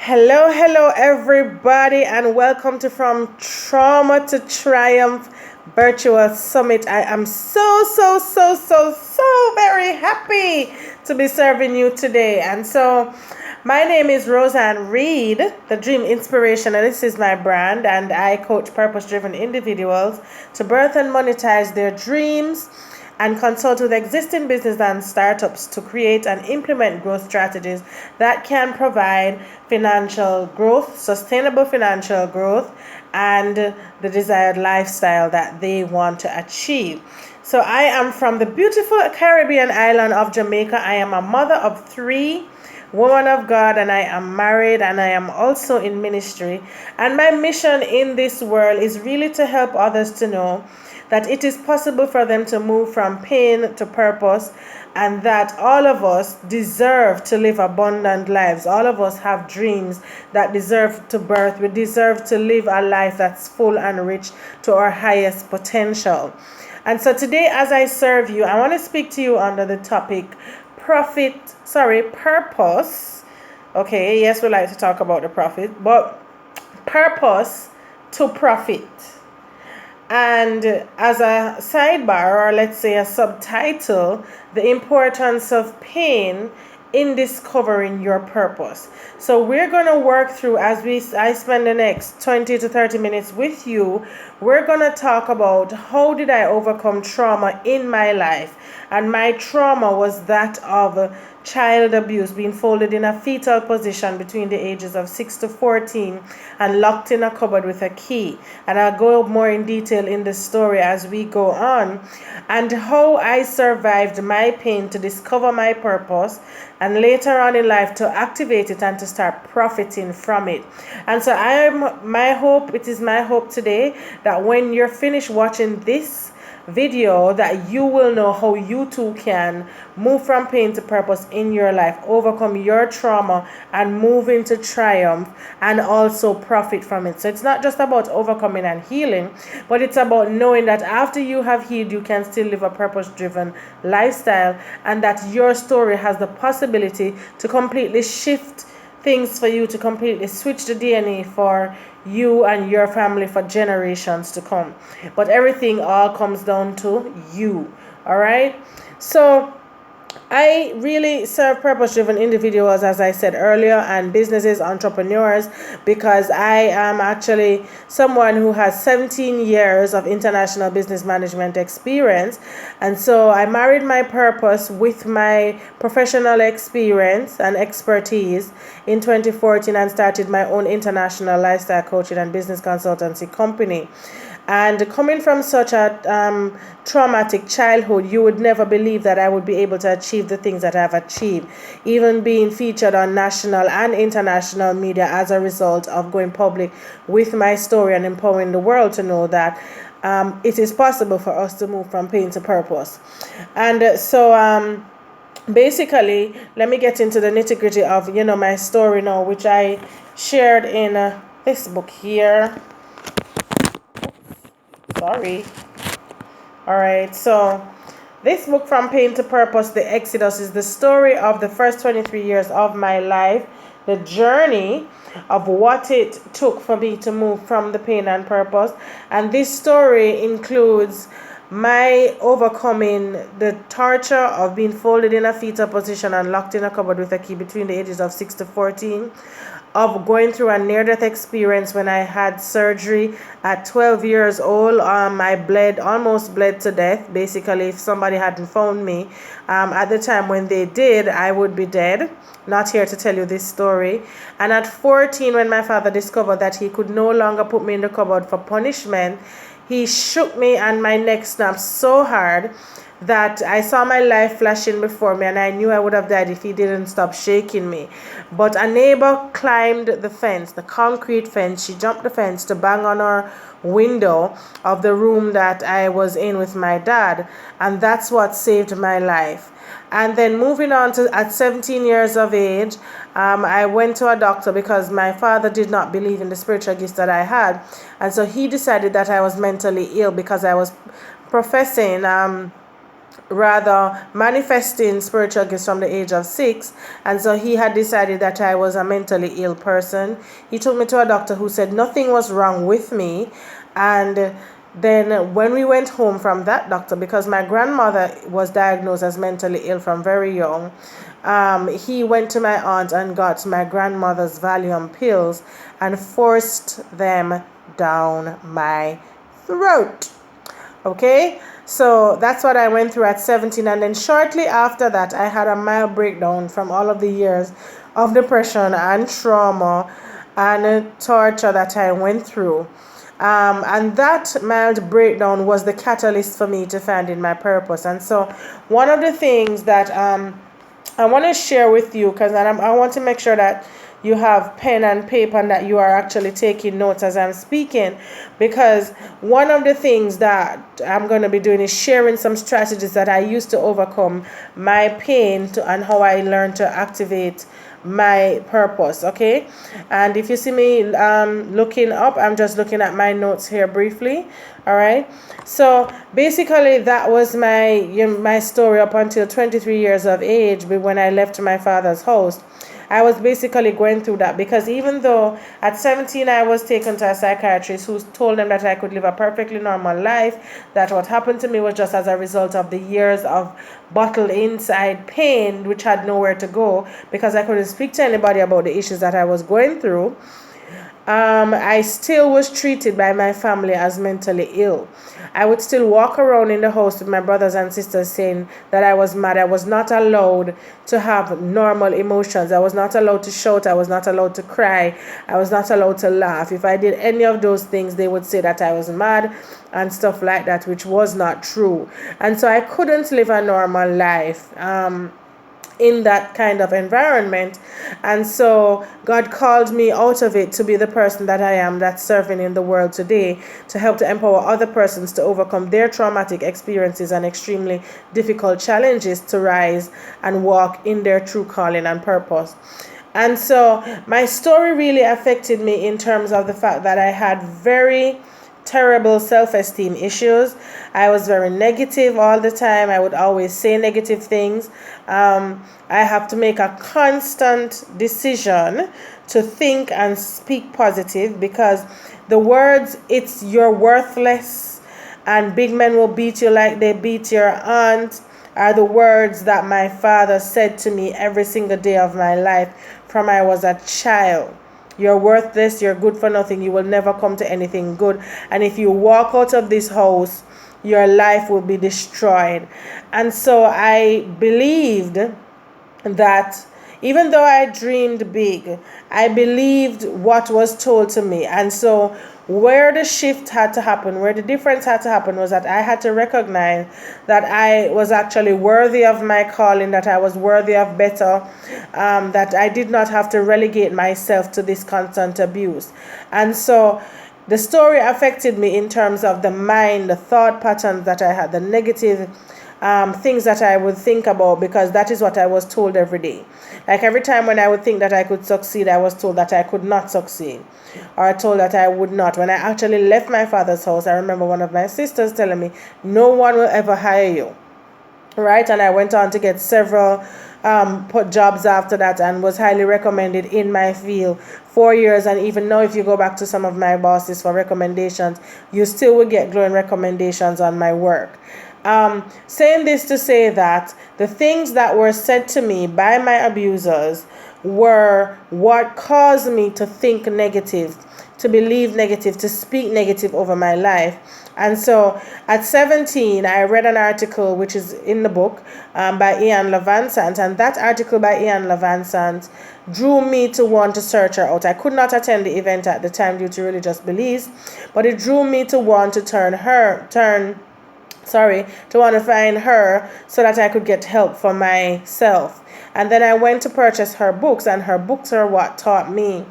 Hello, everybody, and welcome to From Trauma to Triumph Virtual Summit. I am so very happy to be serving you today. And so, my name is Rosanne Reid, the Dream Inspirationalist is my brand, and I coach purpose driven individuals to birth and monetize their dreams and consult with existing business and startups to create and implement growth strategies that can provide financial growth, sustainable financial growth, and the desired lifestyle that they want to achieve. So I am from the beautiful Caribbean island of Jamaica. I am a mother of three, woman of God, and I am married, and I am also in ministry. And my mission in this world is really to help others to know that it is possible for them to move from pain to purpose, and that all of us deserve to live abundant lives. All of us have dreams that deserve to birth. We deserve to live a life that's full and rich to our highest potential. And so today, as I serve you, I want to speak to you under the topic purpose. Okay, yes, we like to talk about the profit, but purpose to profit. And as a sidebar, or let's say a subtitle, the importance of pain in discovering your purpose. So we're going to work through, I spend the next 20 to 30 minutes with you, we're going to talk about how did I overcome trauma in my life. And my trauma was that of child abuse, being folded in a fetal position between the ages of 6 to 14 and locked in a cupboard with a key. And I'll go more in detail in the story as we go on, and how I survived my pain to discover my purpose, and later on in life to activate it and to start profiting from it. And so it is my hope today that when you're finished watching this video, that you will know how you too can move from pain to purpose in your life, overcome your trauma, and move into triumph, and also profit from it. So it's not just about overcoming and healing, but it's about knowing that after you have healed, you can still live a purpose driven lifestyle, and that your story has the possibility to completely shift things for you, to completely switch the DNA for you and your family for generations to come. But everything all comes down to you. All right. So I really serve purpose-driven individuals, as I said earlier, and businesses, entrepreneurs, because I am actually someone who has 17 years of international business management experience. And so I married my purpose with my professional experience and expertise in 2014 and started my own international lifestyle coaching and business consultancy company. And coming from such a traumatic childhood, you would never believe that I would be able to achieve the things that I've achieved, even being featured on national and international media as a result of going public with my story and empowering the world to know that it is possible for us to move from pain to purpose. And so basically, let me get into the nitty-gritty of my story now, which I shared in this book here. Sorry. All right, so this book, From Pain to Purpose, The Exodus, is the story of the first 23 years of my life, the journey of what it took for me to move from the pain and purpose. And this story includes my overcoming the torture of being folded in a fetal position and locked in a cupboard with a key between the ages of 6 to 14, of going through a near-death experience when I had surgery at 12 years old. I almost bled to death. Basically, if somebody hadn't found me at the time when they did, I would be dead. Not here to tell you this story. And at 14, when my father discovered that he could no longer put me in the cupboard for punishment, he shook me and my neck snapped so hard that I saw my life flashing before me, and I knew I would have died if he didn't stop shaking me. But a neighbor climbed the fence, the concrete fence. She jumped the fence to bang on our window of the room that I was in with my dad, and that's what saved my life. And then moving on to at 17 years of age, I went to a doctor because my father did not believe in the spiritual gifts that I had, and so he decided that I was mentally ill because I was professing rather manifesting spiritual gifts from the age of 6, and so he had decided that I was a mentally ill person. He took me to a doctor who said nothing was wrong with me. And then when we went home from that doctor, because my grandmother was diagnosed as mentally ill from very young, he went to my aunt and got my grandmother's Valium pills and forced them down my throat. Okay, so that's what I went through at 17. And then shortly after that, I had a mild breakdown from all of the years of depression and trauma and torture that I went through. And that mild breakdown was the catalyst for me to finding my purpose. And so one of the things that I want to share with you, because I want to make sure that you have pen and paper and that you are actually taking notes as I'm speaking, because one of the things that I'm going to be doing is sharing some strategies that I used to overcome my pain and how I learned to activate my purpose. Okay, and if you see me looking up, I'm just looking at my notes here briefly. All right, so basically that was my story up until 23 years of age, when I left my father's house. I was basically going through that, because even though at 17 I was taken to a psychiatrist who told them that I could live a perfectly normal life, that what happened to me was just as a result of the years of bottled inside pain, which had nowhere to go because I couldn't speak to anybody about the issues that I was going through, I still was treated by my family as mentally ill. I would still walk around in the house with my brothers and sisters saying that I was mad. I was not allowed to have normal emotions. I was not allowed to shout. I was not allowed to cry. I was not allowed to laugh. If I did any of those things, they would say that I was mad and stuff like that, which was not true. And so I couldn't live a normal life in that kind of environment. And so God called me out of it to be the person that I am, that's serving in the world today, to help to empower other persons to overcome their traumatic experiences and extremely difficult challenges to rise and walk in their true calling and purpose. And so my story really affected me in terms of the fact that I had very terrible self-esteem issues. I was very negative all the time. I would always say negative things. I have to make a constant decision to think and speak positive, because the words "it's you're worthless" and "big men will beat you like they beat your aunt" are the words that my father said to me every single day of my life from I was a child. You're worthless, you're good for nothing, you will never come to anything good. And if you walk out of this house, your life will be destroyed. And so I believed that even though I dreamed big, I believed what was told to me. And so where the shift had to happen, where the difference had to happen, was that I had to recognize that I was actually worthy of my calling, that I was worthy of better, that I did not have to relegate myself to this constant abuse. And so the story affected me in terms of the mind, the thought patterns that I had, the negative things that I would think about, because that is what I was told every day. Like every time when I would think that I could succeed, I was told that I could not succeed, or told that I would not. When I actually left my father's house, I remember one of my sisters telling me, "No one will ever hire you." Right? And I went on to get several jobs after that, and was highly recommended in my field 4 years. And even now, if you go back to some of my bosses for recommendations, you still will get glowing recommendations on my work. Saying this to say that the things that were said to me by my abusers were what caused me to think negative, to believe negative, to speak negative over my life. And so at 17, I read an article which is in the book by Ian Levansant, and that article by Ian Levansant drew me to want to search her out. I could not attend the event at the time due to religious beliefs, but it drew me to want to to want to find her so that I could get help for myself. And then I went to purchase her books, and her books are what taught me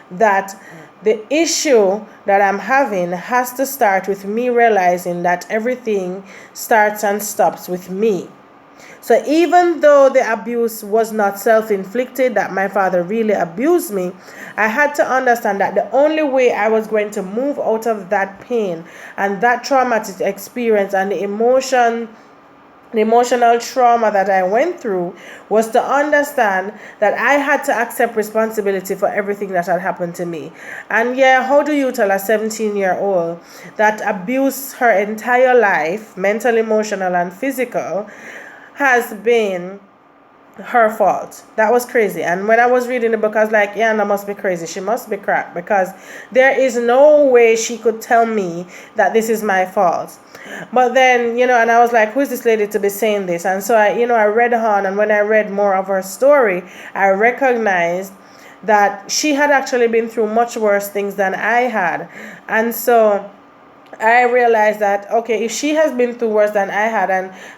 that the issue that I'm having has to start with me realizing that everything starts and stops with me. So even though the abuse was not self-inflicted, that my father really abused me, I had to understand that the only way I was going to move out of that pain and that traumatic experience and the emotion the emotional trauma that I went through was to understand that I had to accept responsibility for everything that had happened to me. And yeah, how do you tell a 17-year-old that abused her entire life, mental, emotional, and physical, has been her fault? That was crazy. And when I was reading the book, I was like, yeah, Anna must be crazy. She must be cracked, because there is no way she could tell me that this is my fault. But then, and I was like, who is this lady to be saying this? And so I read on, and when I read more of her story, I recognized that she had actually been through much worse things than I had. And so I realized that, okay, if she has been through worse than I had,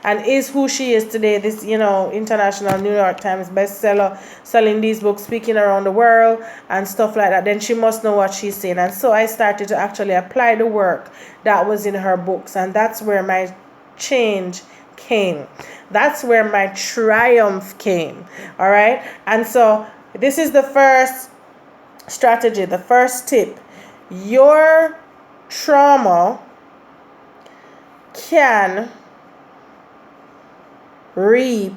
and is who she is today, this international New York Times bestseller, selling these books, speaking around the world and stuff like that, then she must know what she's saying. And so I started to actually apply the work that was in her books, and that's where my change came. That's where my triumph came. All right. And so this is the first strategy, the first tip. Your trauma can reap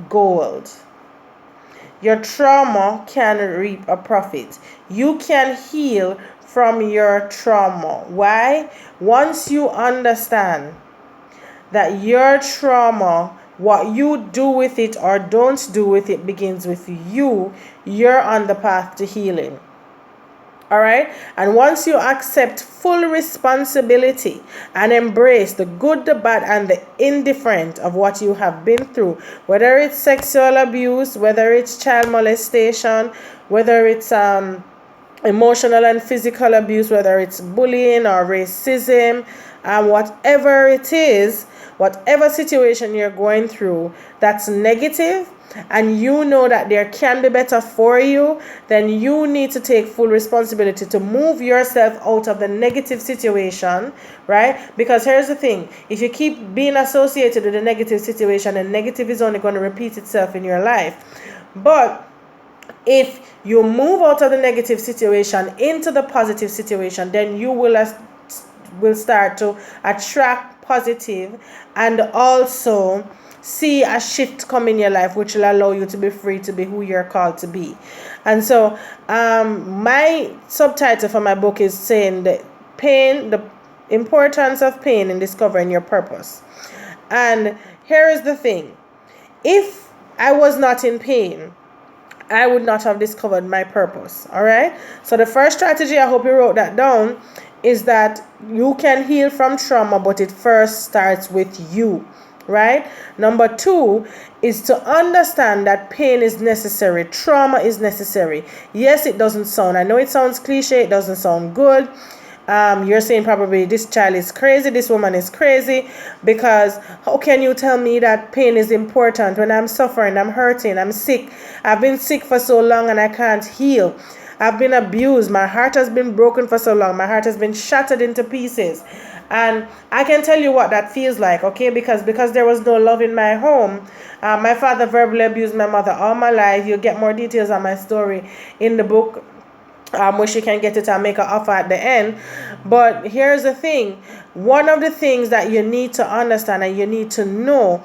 gold. Your trauma can reap a profit. You can heal from your trauma. Why? Once you understand that your trauma, what you do with it or don't do with it, begins with you, you're on the path to healing. All right. And once you accept full responsibility and embrace the good, the bad, and the indifferent of what you have been through, whether it's sexual abuse, whether it's child molestation, whether it's emotional and physical abuse, whether it's bullying or racism, whatever it is, whatever situation you're going through that's negative, and you know that there can be better for you, then you need to take full responsibility to move yourself out of the negative situation, right? Because here's the thing, if you keep being associated with a negative situation, then negative is only going to repeat itself in your life. But if you move out of the negative situation into the positive situation, then you will start to attract positive, and also see a shift come in your life, which will allow you to be free to be who you're called to be. And so my subtitle for my book is saying that the importance of pain in discovering your purpose. And here is the thing, if I was not in pain, I would not have discovered my purpose. All right. So the first strategy, I hope you wrote that down, is that you can heal from trauma, but it first starts with you. Right? Number 2 is to understand that pain is necessary. Trauma is necessary. Yes, it doesn't sound, I know it sounds cliche, it doesn't sound good. You're saying probably this child is crazy, this woman is crazy, because how can you tell me that pain is important when I'm suffering, I'm hurting, I'm sick, I've been sick for so long and I can't heal. I've been abused, my heart has been broken for so long, my heart has been shattered into pieces. And I can tell you what that feels like, okay? Because there was no love in my home. My father verbally abused my mother all my life. You'll get more details on my story in the book, which you can get it and make an offer at the end. But here's the thing. One of the things that you need to understand and you need to know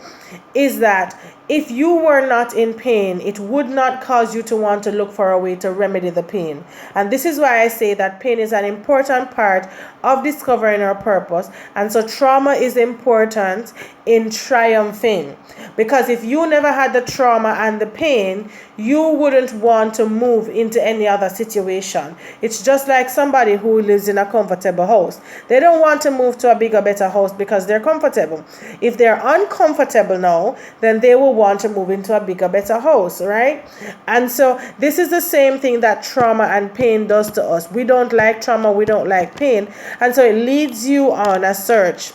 is that if you were not in pain, it would not cause you to want to look for a way to remedy the pain. And this is why I say that pain is an important part of discovering our purpose. And so trauma is important in triumphing. Because if you never had the trauma and the pain, you wouldn't want to move into any other situation. It's just like somebody who lives in a comfortable house. They don't want to move to a bigger, better house because they're comfortable. If they're uncomfortable now, then they will want to move into a bigger, better house, right? And so this is the same thing that trauma and pain does to us. We don't like trauma, we don't like pain. And so it leads you on a search,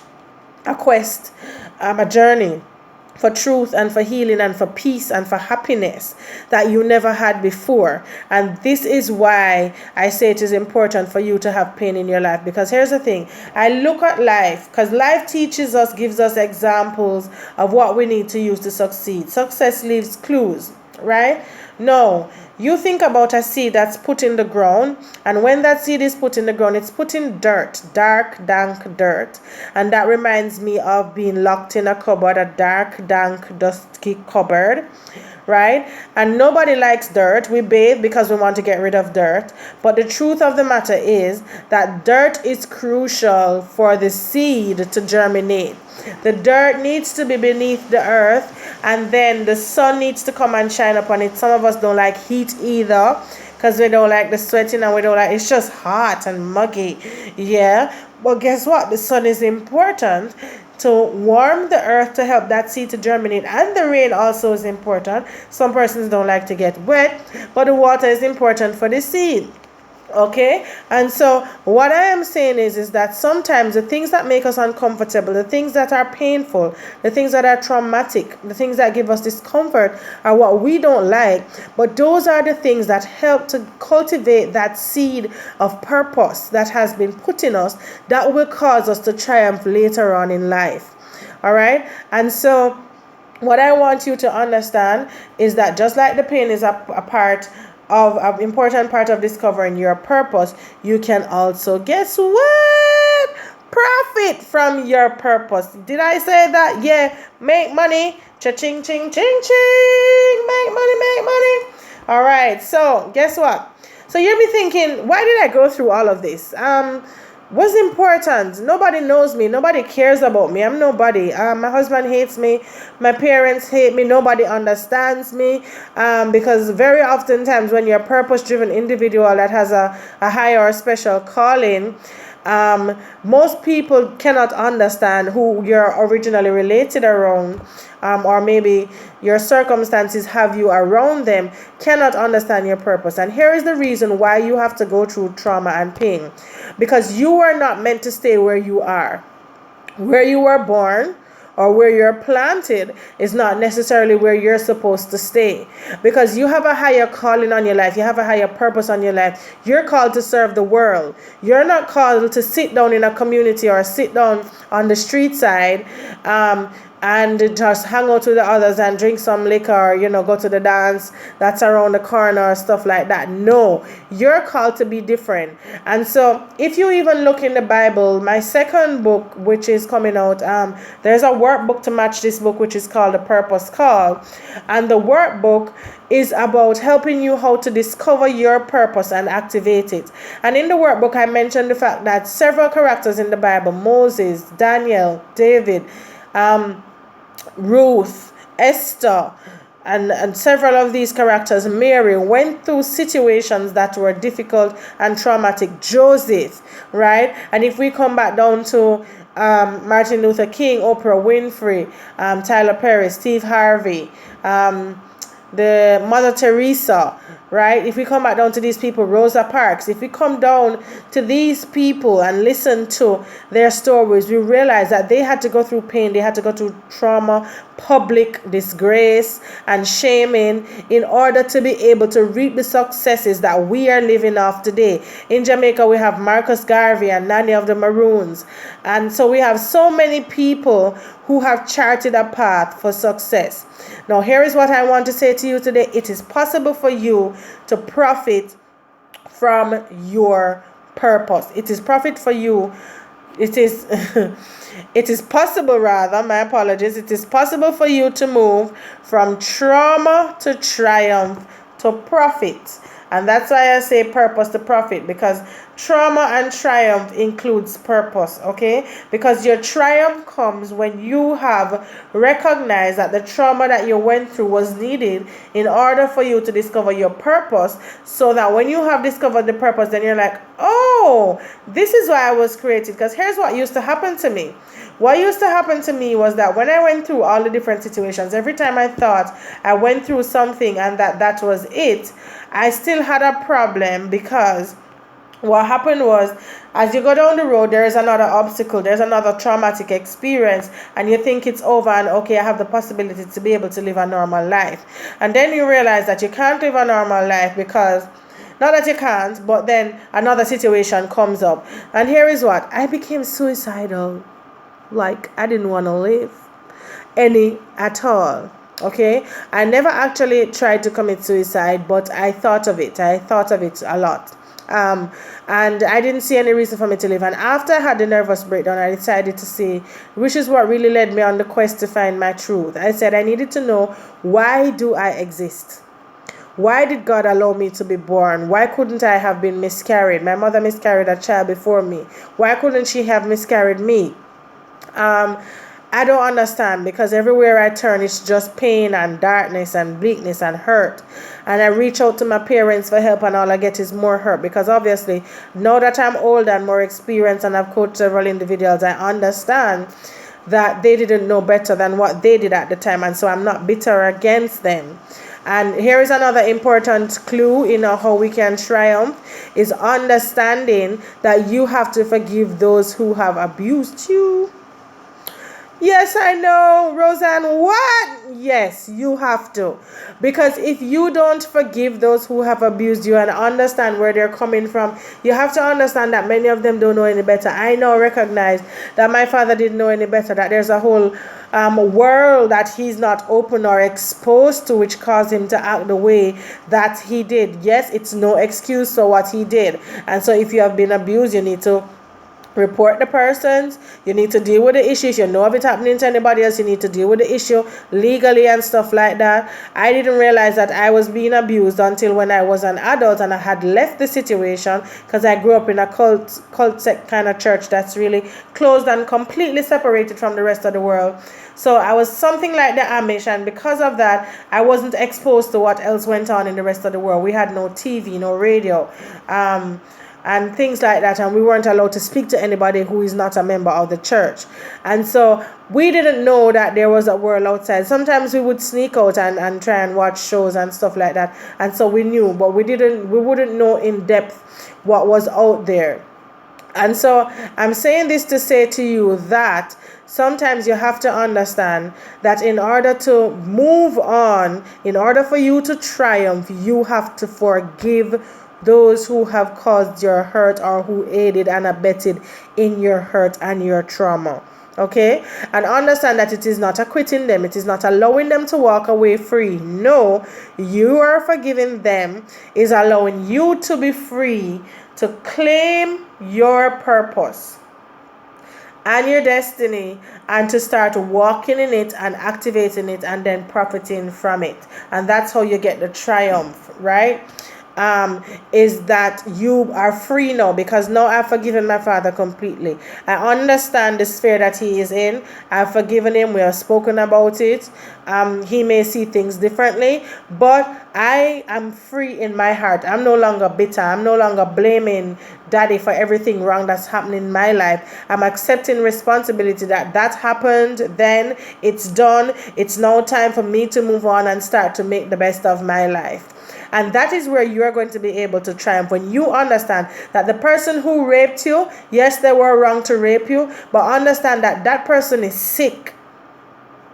a quest, a journey for truth and for healing and for peace and for happiness that you never had before. And this is why I say it is important for you to have pain in your life. Because here's the thing, I look at life, because life teaches us, gives us examples of what we need to use to succeed. Success leaves clues, right? No, you think about a seed that's put in the ground, and when that seed is put in the ground, it's put in dirt, dark, dank dirt. And that reminds me of being locked in a cupboard, a dark, dank, dusty cupboard, right? And nobody likes dirt. We bathe because we want to get rid of dirt. But the truth of the matter is that dirt is crucial for the seed to germinate. The dirt needs to be beneath the earth, and then the sun needs to come and shine upon it. Some of us don't like heat either, because we don't like the sweating, and we don't like, it's just hot and muggy. Yeah, but guess what? The sun is important to warm the earth, to help that seed to germinate, and the rain also is important. Some persons don't like to get wet, but the water is important for the seed. Okay, and so what I am saying is that sometimes the things that make us uncomfortable, the things that are painful, the things that are traumatic, the things that give us discomfort are what we don't like, but those are the things that help to cultivate that seed of purpose that has been put in us, that will cause us to triumph later on in life. All right, and so what I want you to understand is that just like the pain is a part of an important part of discovering your purpose, you can also, guess what, profit from your purpose. Did I say that? Yeah, make money, cha-ching, ching, ching, ching, make money. All right, so guess what? So you'll be thinking, why did I go through all of this? What's important? Nobody knows me. Nobody cares about me. I'm nobody. My husband hates me. My parents hate me. Nobody understands me. Because very oftentimes when you're a purpose-driven individual that has a higher or special calling, most people cannot understand who you're originally related around, or maybe your circumstances have you around them, cannot understand your purpose. And here is the reason why you have to go through trauma and pain. Because you are not meant to stay where you are. Where you were born or where you're planted is not necessarily where you're supposed to stay, because you have a higher calling on your life. You have a higher purpose on your life. You're called to serve the world. You're not called to sit down in a community or sit down on the street side and just hang out with the others and drink some liquor, or go to the dance that's around the corner or stuff like that. No, you're called to be different. And so if you even look in the Bible, my second book, which is coming out, there's a workbook to match this book, which is called The Purpose Call. And the workbook is about helping you how to discover your purpose and activate it. And in the workbook, I mentioned the fact that several characters in the Bible, Moses, Daniel, David, Ruth, Esther, and several of these characters, Mary, went through situations that were difficult and traumatic. Joseph, right? And if we come back down to Martin Luther King, Oprah Winfrey, Tyler Perry, Steve Harvey, the Mother Teresa, right? If we come back down to these people, Rosa Parks, if we come down to these people and listen to their stories, we realize that they had to go through pain, they had to go through trauma, public disgrace and shaming in order to be able to reap the successes that we are living off today. In Jamaica, we have Marcus Garvey and Nanny of the Maroons. And so we have so many people who have charted a path for success. Now, here is what I want to say to you today. It is possible for you to profit from your purpose. It is profit for you. It is it is possible, rather, my apologies. It is possible for you to move from trauma to triumph to profit. And that's why I say purpose to profit, because trauma and triumph includes purpose, okay? Because your triumph comes when you have recognized that the trauma that you went through was needed in order for you to discover your purpose, so that when you have discovered the purpose, then you're like, oh, this is why I was created. Because here's what used to happen to me. What used to happen to me was that when I went through all the different situations, every time I thought I went through something and that was it, I still had a problem, because what happened was, as you go down the road, there is another obstacle, there's another traumatic experience, and you think it's over and okay, I have the possibility to be able to live a normal life. And then you realize that you can't live a normal life, because not that you can't, but then another situation comes up. And here is what, I became suicidal. Like, I didn't want to live any at all. Okay, I never actually tried to commit suicide, but I thought of it. I thought of it a lot. Um, and I didn't see any reason for me to live. And after I had the nervous breakdown, I decided to see, which is what really led me on the quest to find my truth. I said I needed to know, why do I exist? Why did God allow me to be born? Why couldn't I have been miscarried? My mother miscarried a child before me. Why couldn't she have miscarried me? Um, I don't understand, because everywhere I turn, it's just pain and darkness and bleakness and hurt. And I reach out to my parents for help, and all I get is more hurt, because obviously, now that I'm older and more experienced and I've coached several individuals, I understand that they didn't know better than what they did at the time. And so I'm not bitter against them. And here is another important clue in how we can triumph, is understanding that you have to forgive those who have abused you. Yes, I know, Roseanne. What? Yes, you have to. Because if you don't forgive those who have abused you and understand where they're coming from, you have to understand that many of them don't know any better. I now recognize that my father didn't know any better, that there's a whole world that he's not open or exposed to, which caused him to act the way that he did. Yes, it's no excuse for what he did. And so if you have been abused, you need to report the persons. You need to deal with the issues. You know, if it's happening to anybody else, you need to deal with the issue legally and stuff like that. I didn't realize that I was being abused until when I was an adult and I had left the situation, because I grew up in a cult sect kind of church that's really closed and completely separated from the rest of the world. So I was something like the Amish, and because of that, I wasn't exposed to what else went on in the rest of the world. We had no TV, no radio, and things like that, and we weren't allowed to speak to anybody who is not a member of the church. And so we didn't know that there was a world outside. Sometimes we would sneak out and try and watch shows and stuff like that, and so we knew, but we wouldn't know in depth what was out there. And so I'm saying this to say to you that sometimes you have to understand that in order to move on, in order for you to triumph, you have to forgive those who have caused your hurt or who aided and abetted in your hurt and your trauma. Okay? And understand that it is not acquitting them. It is not allowing them to walk away free. No, you are forgiving them is allowing you to be free to claim your purpose and your destiny, and to start walking in it and activating it and then profiting from it. And that's how you get the triumph, right? Is that you are free now, because now I've forgiven my father completely. I understand the sphere that he is in. I've forgiven him. We have spoken about it. He may see things differently, but I am free in my heart. I'm no longer bitter. I'm no longer blaming daddy for everything wrong that's happening in my life. I'm accepting responsibility that happened, then it's done. It's now time for me to move on and start to make the best of my life. And that is where you are going to be able to triumph, when you understand that the person who raped you, yes, they were wrong to rape you, but understand that that person is sick.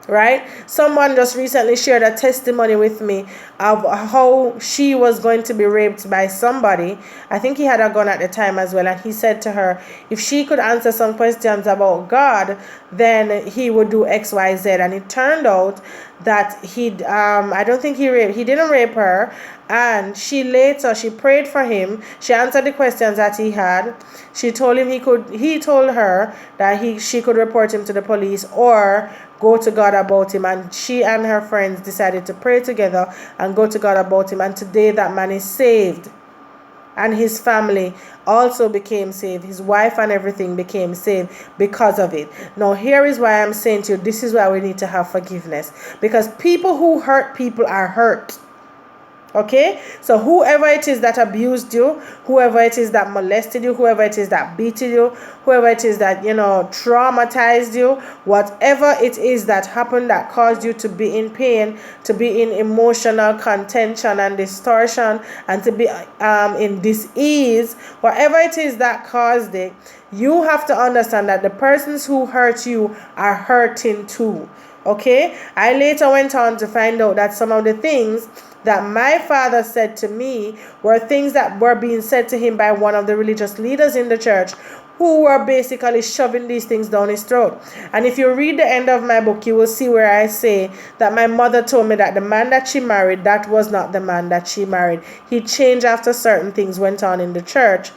Right? Someone just recently shared a testimony with me of how she was going to be raped by somebody. I think he had a gun at the time as well, and he said to her, if she could answer some questions about God, then he would do XYZ. And it turned out that I don't think he didn't rape her. And she prayed for him. She answered the questions that he had. She told him he told her that she could report him to the police or go to God about him. And she and her friends decided to pray together and go to God about him. And today that man is saved. And his family also became saved. His wife and everything became saved because of it. Now, here is why I'm saying to you, this is why we need to have forgiveness. Because people who hurt people are hurt. Okay, so whoever it is that abused you, whoever it is that molested you, whoever it is that beat you, whoever it is that, traumatized you, whatever it is that happened that caused you to be in pain, to be in emotional contention and distortion, and to be in dis-ease, whatever it is that caused it, you have to understand that the persons who hurt you are hurting too. Okay, I later went on to find out that some of the things that my father said to me were things that were being said to him by one of the religious leaders in the church, who were basically shoving these things down his throat. And if you read the end of my book, you will see where I say that my mother told me that the man that she married, that was not the man that she married. He changed after certain things went on in the church,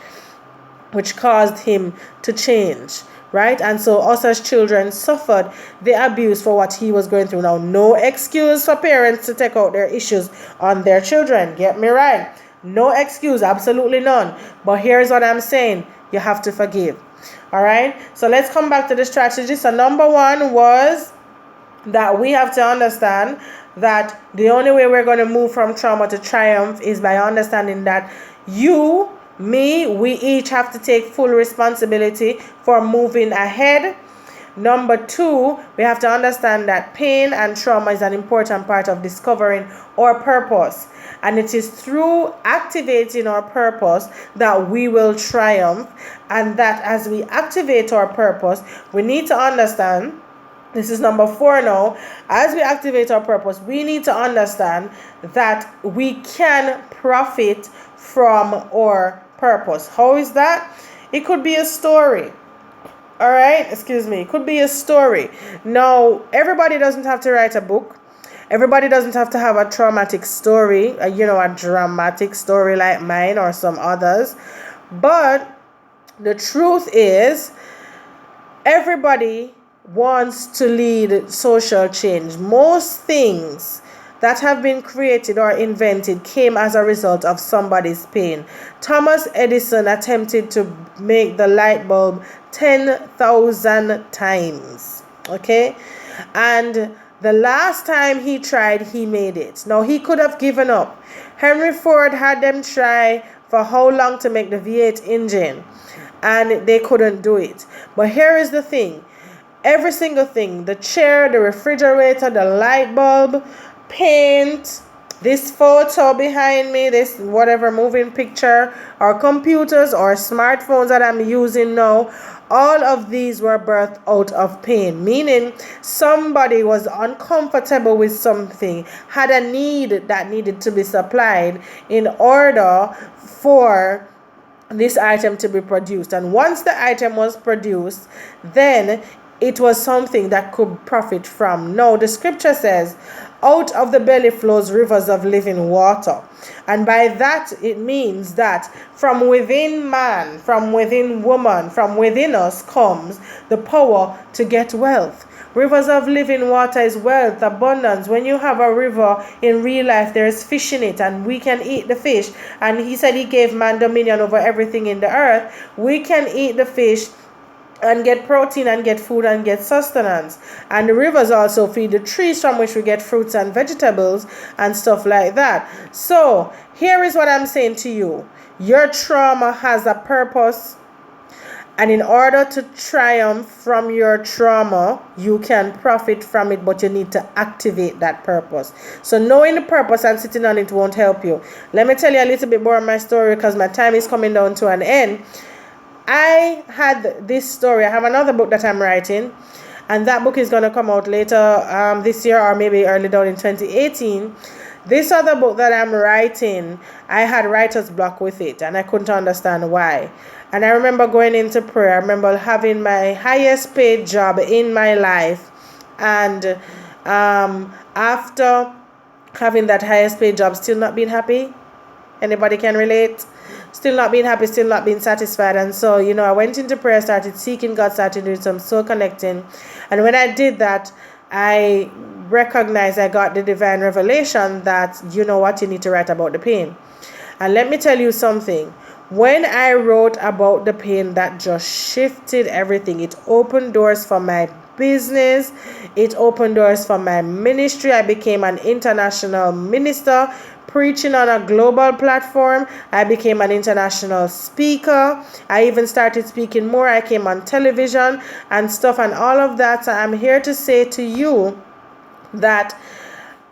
which caused him to change, right? And so us as children suffered the abuse for what he was going through. Now, no excuse for parents to take out their issues on their children. Get me right. No excuse, absolutely none. But here's what I'm saying. You have to forgive. All right? So let's come back to the strategy. So number one was that we have to understand that the only way we're going to move from trauma to triumph is by understanding that you, me, we each have to take full responsibility for moving ahead. Number two, we have to understand that pain and trauma is an important part of discovering our purpose. And it is through activating our purpose that we will triumph. And that as we activate our purpose, we need to understand, this is number four now, as we activate our purpose, we need to understand that we can profit from our purpose. How is that? It could be a story. All right, it could be a story. Now, everybody doesn't have to write a book. Everybody doesn't have to have a traumatic story, a dramatic story like mine or some others. But the truth is, everybody wants to lead social change. Most things that have been created or invented came as a result of somebody's pain. Thomas Edison attempted to make the light bulb 10,000 times. Okay? And the last time he tried, he made it. Now, he could have given up. Henry Ford had them try for how long to make the V8 engine, and they couldn't do it. But here is the thing. Every single thing, the chair, the refrigerator, the light bulb, paint, this photo behind me, this whatever moving picture, or computers or smartphones that I'm using now, all of these were birthed out of pain, meaning somebody was uncomfortable with something, had a need that needed to be supplied in order for this item to be produced. And once the item was produced, then it was something that could profit from. Now, the scripture says, out of the belly flows rivers of living water. And by that, it means that from within man, from within woman, from within us comes the power to get wealth. Rivers of living water is wealth, abundance. When you have a river in real life, there is fish in it, and we can eat the fish. And he said he gave man dominion over everything in the earth. We can eat the fish and get protein and get food and get sustenance. And the rivers also feed the trees from which we get fruits and vegetables and stuff like that. So here is what I'm saying to you. Your trauma has a purpose, and in order to triumph from your trauma, you can profit from it, but you need to activate that purpose. So knowing the purpose and sitting on it won't help you. Let me tell you a little bit more of my story, because my time is coming down to an end. I had this story. I have another book that I'm writing, and that book is going to come out later this year, or maybe early down in 2018. This other book that I'm writing, I had writer's block with it, and I couldn't understand why. And I remember going into prayer. I remember having my highest paid job in my life, and after having that highest paid job, still not being happy. Anybody can relate? Still not being happy, still not being satisfied. And so, I went into prayer, started seeking God, started doing some soul connecting. And when I did that, I recognized, I got the divine revelation that, you know what, you need to write about the pain. And let me tell you something. When I wrote about the pain, that just shifted everything. It opened doors for my business. It opened doors for my ministry. I became an international minister, preaching on a global platform. I became an international speaker. I even started speaking more. I came on television and stuff and all of that. So I'm here to say to you that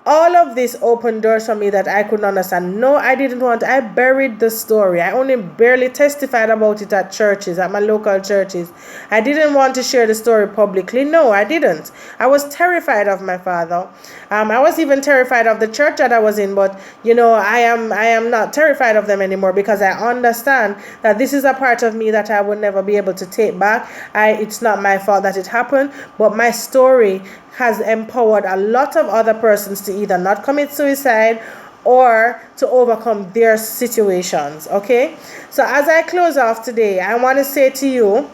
all of this opened doors for me that I couldn't understand. No, I didn't want. I buried the story. I only barely testified about it at churches, at my local churches. I didn't want to share the story publicly. No, I didn't. I was terrified of my father. I was even terrified of the church that I was in, but I am not terrified of them anymore, because I understand that this is a part of me that I would never be able to take back. It's not my fault that it happened, but my story has empowered a lot of other persons to either not commit suicide or to overcome their situations. Okay, so as I close off today, I want to say to you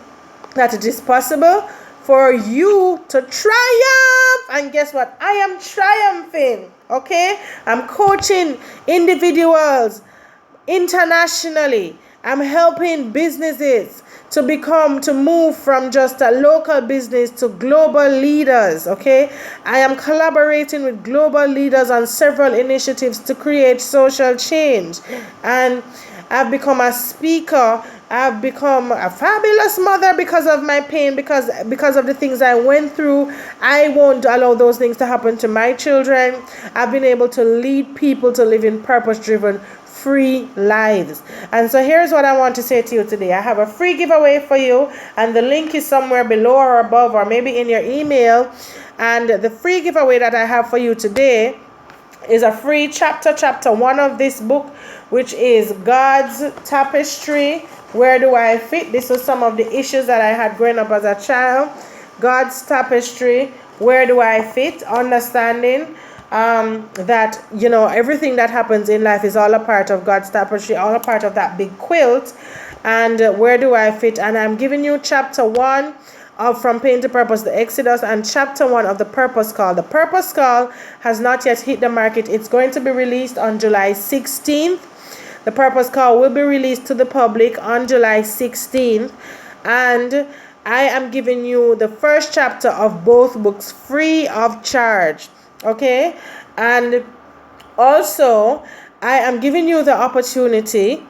that it is possible for you to triumph. And guess what? I am triumphing. Okay, I'm coaching individuals internationally. I'm helping businesses to move from just a local business to global leaders. Okay, I am collaborating with global leaders on several initiatives to create social change, and I've become a speaker. I've become a fabulous mother because of my pain, because of the things I went through. I won't allow those things to happen to my children. I've been able to lead people to live in purpose-driven, free lives. And so here's what I want to say to you today. I have a free giveaway for you, and the link is somewhere below or above, or maybe in your email. And the free giveaway that I have for you today is a free chapter 1 of this book, which is God's Tapestry. Where do I fit? This was some of the issues that I had growing up as a child. God's Tapestry, where do I fit? Understanding that everything that happens in life is all a part of God's tapestry, all a part of that big quilt. And where do I fit? And I'm giving you chapter 1 of From Pain to Purpose, the Exodus, and chapter 1 of the Purpose Call. The Purpose Call has not yet hit the market. It's going to be released on July 16th. The Purpose Call will be released to the public on July 16th. And I am giving you the first chapter of both books free of charge. Okay, and also I am giving you the opportunity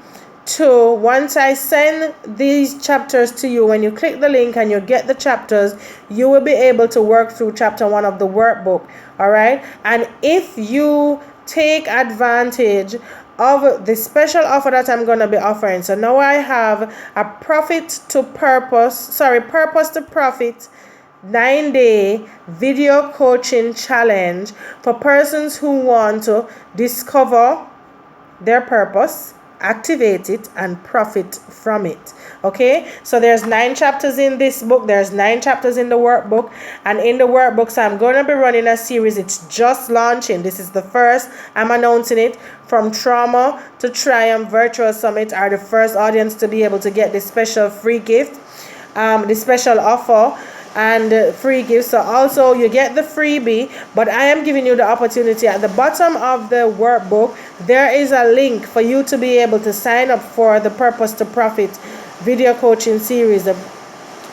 to, once I send these chapters to you, when you click the link and you get the chapters, you will be able to work through chapter 1 of the workbook. All right, and if you take advantage of the special offer that I'm going to be offering, so now I have a purpose to profit 9-day video coaching challenge for persons who want to discover their purpose, activate it, and profit from it. Okay, so there's 9 chapters in this book. There's 9 chapters in the workbook, and in the workbooks I'm going to be running a series. It's just launching. This is the first. I'm announcing it. From Trauma to Triumph Virtual Summit are the first audience to be able to get this special free gift, the special offer and free gifts. So also you get the freebie, but I am giving you the opportunity. At the bottom of the workbook there is a link for you to be able to sign up for the Purpose to Profit video coaching series. The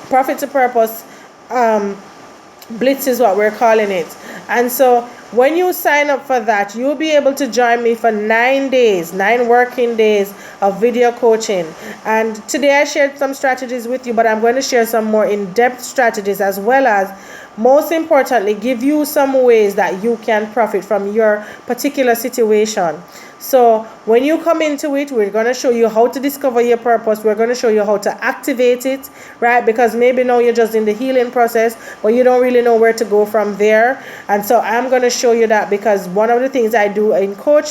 Profit to Purpose Blitz is what we're calling it. And so when you sign up for that, you'll be able to join me for 9 days, 9 working days of video coaching. And today I shared some strategies with you, but I'm going to share some more in-depth strategies, as well as, most importantly, give you some ways that you can profit from your particular situation. So when you come into it, we're going to show you how to discover your purpose. We're going to show you how to activate it, right? Because maybe now you're just in the healing process, but you don't really know where to go from there. And so I'm going to show you that, because one of the things I do in coaching